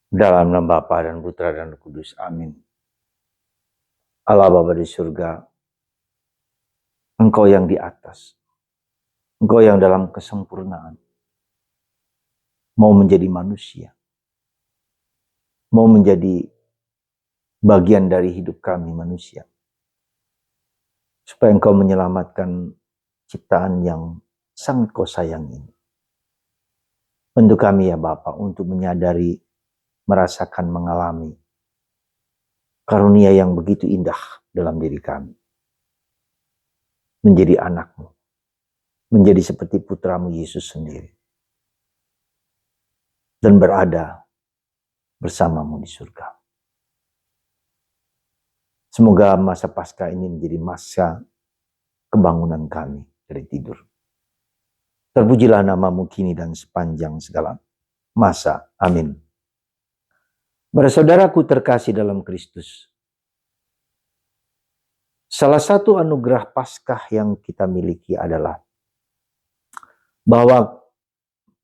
Dalam nama Bapa dan Putra dan Roh Kudus. Amin. Allah Bapa di surga, Engkau yang di atas, Engkau yang dalam kesempurnaan, mau menjadi manusia, mau menjadi bagian dari hidup kami manusia, supaya Engkau menyelamatkan ciptaan yang sangat Kau sayang ini. Untuk kami ya Bapa, untuk menyadari, merasakan, mengalami karunia yang begitu indah dalam diri kami. Menjadi anak-Mu, menjadi seperti putra-Mu Yesus sendiri. Dan berada bersama-Mu di surga. Semoga masa Paskah ini menjadi masa kebangunan kami dari tidur. Terpujilah nama-Mu kini dan sepanjang segala masa. Amin. Saudaraku terkasih dalam Kristus, salah satu anugerah Paskah yang kita miliki adalah bahwa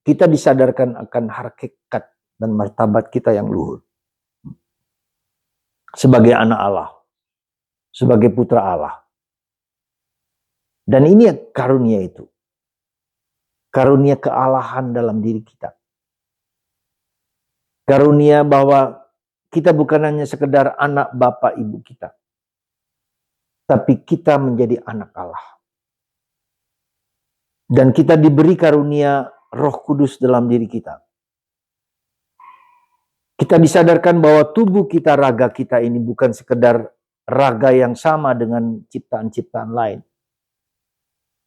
kita disadarkan akan hakikat dan martabat kita yang luhur. Sebagai anak Allah, sebagai putra Allah. Dan ini karunia itu. Karunia kealahan dalam diri kita. Karunia bahwa kita bukan hanya sekedar anak bapak ibu kita. Tapi kita menjadi anak Allah. Dan kita diberi karunia Roh Kudus dalam diri kita. Kita disadarkan bahwa tubuh kita, raga kita ini bukan sekedar raga yang sama dengan ciptaan-ciptaan lain.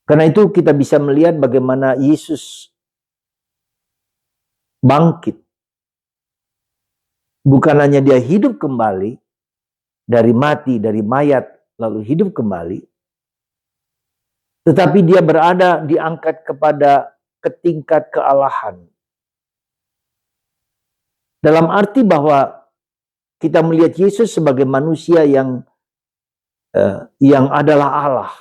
Karena itu kita bisa melihat bagaimana Yesus bangkit. Bukan hanya dia hidup kembali dari mati, dari mayat, lalu hidup kembali. Tetapi dia berada diangkat ke tingkat kealahan. Dalam arti bahwa kita melihat Yesus sebagai manusia yang adalah Allah.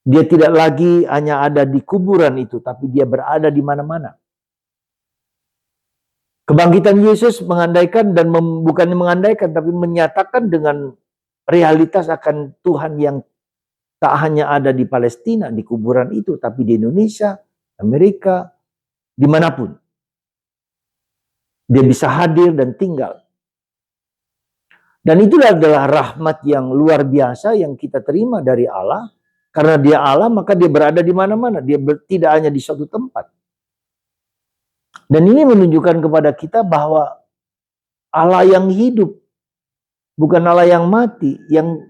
Dia tidak lagi hanya ada di kuburan itu, tapi dia berada di mana-mana. Kebangkitan Yesus mengandaikan dan bukannya mengandaikan, tapi menyatakan dengan realitas akan Tuhan yang tak hanya ada di Palestina, di kuburan itu, tapi di Indonesia, Amerika, dimanapun. Dia bisa hadir dan tinggal. Dan itulah adalah rahmat yang luar biasa yang kita terima dari Allah. Karena dia Allah, maka dia berada di mana-mana. Dia tidak hanya di suatu tempat. Dan ini menunjukkan kepada kita bahwa Allah yang hidup, bukan Allah yang mati, yang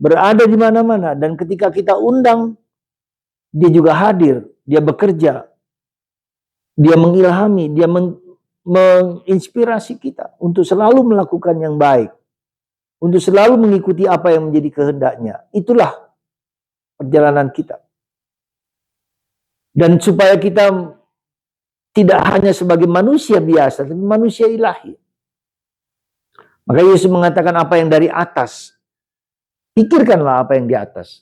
berada di mana-mana. Dan ketika kita undang, dia juga hadir, dia bekerja, dia mengilhami, dia menginspirasi kita untuk selalu melakukan yang baik, untuk selalu mengikuti apa yang menjadi kehendaknya. Itulah perjalanan kita. Dan supaya kita tidak hanya sebagai manusia biasa, tapi manusia ilahi. Maka Yesus mengatakan apa yang dari atas. Pikirkanlah apa yang di atas.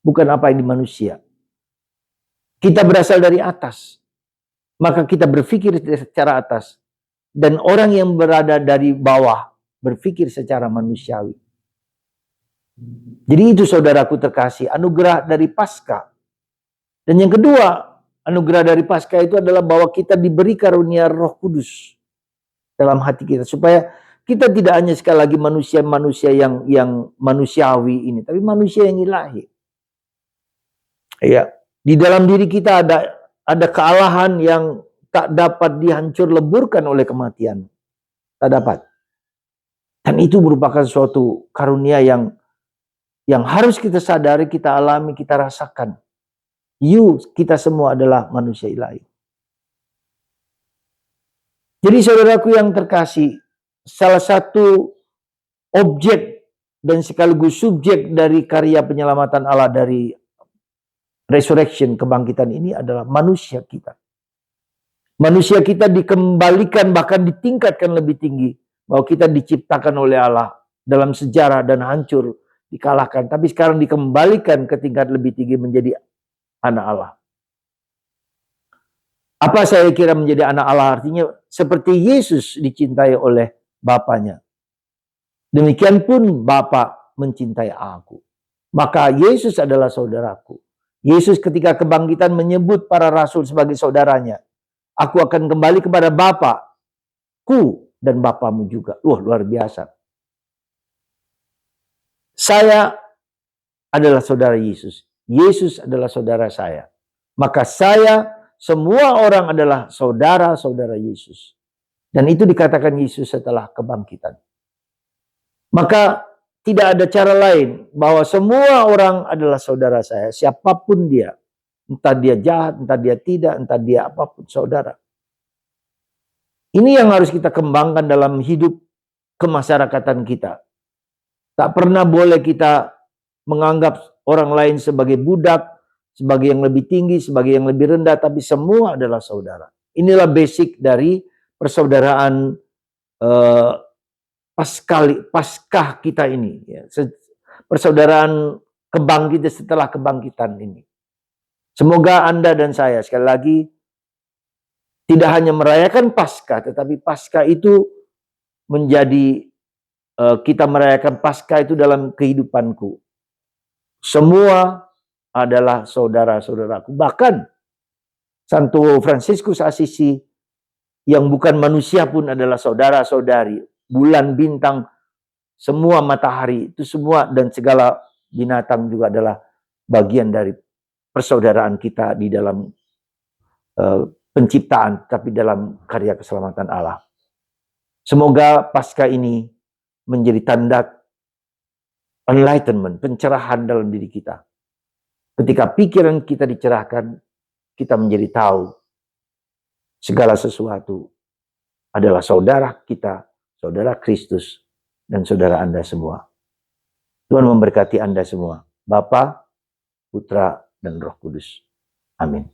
Bukan apa yang di manusia. Kita berasal dari atas. Maka kita berpikir secara atas. Dan orang yang berada dari bawah berpikir secara manusiawi. Jadi itu saudaraku terkasih, anugerah dari Paskah. Dan yang kedua, anugerah dari Paskah itu adalah bahwa kita diberi karunia Roh Kudus dalam hati kita. Supaya kita tidak hanya sekali lagi manusia-manusia yang manusiawi ini, tapi manusia yang ilahi. Ya, di dalam diri kita ada kealahan yang tak dapat dihancur leburkan oleh kematian. Tak dapat. Dan itu merupakan suatu karunia yang harus kita sadari, kita alami, kita rasakan. Kita semua adalah manusia ilahi. Jadi saudaraku yang terkasih, salah satu objek dan sekaligus subjek dari karya penyelamatan Allah dari resurrection, kebangkitan ini adalah manusia kita. Manusia kita dikembalikan, bahkan ditingkatkan lebih tinggi. Bahwa kita diciptakan oleh Allah dalam sejarah dan hancur, dikalahkan. Tapi sekarang dikembalikan ke tingkat lebih tinggi menjadi anak Allah. Apa saya kira menjadi anak Allah? Artinya seperti Yesus dicintai oleh Bapaknya. Demikian pun Bapa mencintai aku. Maka Yesus adalah saudaraku. Yesus ketika kebangkitan menyebut para rasul sebagai saudaranya. Aku akan kembali kepada Bapakku dan Bapamu juga. Wah, luar biasa. Saya adalah saudara Yesus. Yesus adalah saudara saya. Maka saya, semua orang adalah saudara-saudara Yesus. Dan itu dikatakan Yesus setelah kebangkitan. Maka tidak ada cara lain bahwa semua orang adalah saudara saya. Siapapun dia. Entah dia jahat, entah dia tidak, entah dia apapun, saudara. Ini yang harus kita kembangkan dalam hidup kemasyarakatan kita. Tak pernah boleh kita menganggap orang lain sebagai budak, sebagai yang lebih tinggi, sebagai yang lebih rendah, tapi semua adalah saudara. Inilah basic dari persaudaraan Paskah kita ini, ya. Persaudaraan kebangkitan setelah kebangkitan ini. Semoga Anda dan saya sekali lagi tidak hanya merayakan Paskah, tetapi Paskah itu menjadi kita merayakan Paskah itu dalam kehidupanku. Semua adalah saudara-saudaraku. Bahkan Santo Fransiskus Assisi yang bukan manusia pun adalah saudara-saudari. Bulan, bintang, semua matahari, itu semua dan segala binatang juga adalah bagian dari persaudaraan kita di dalam penciptaan, tapi dalam karya keselamatan Allah. Semoga Paskah ini menjadi tanda enlightenment, pencerahan dalam diri kita. Ketika pikiran kita dicerahkan, kita menjadi tahu segala sesuatu adalah saudara kita, saudara Kristus, dan saudara Anda semua. Tuhan memberkati Anda semua. Bapa, Putra, dan Roh Kudus. Amin.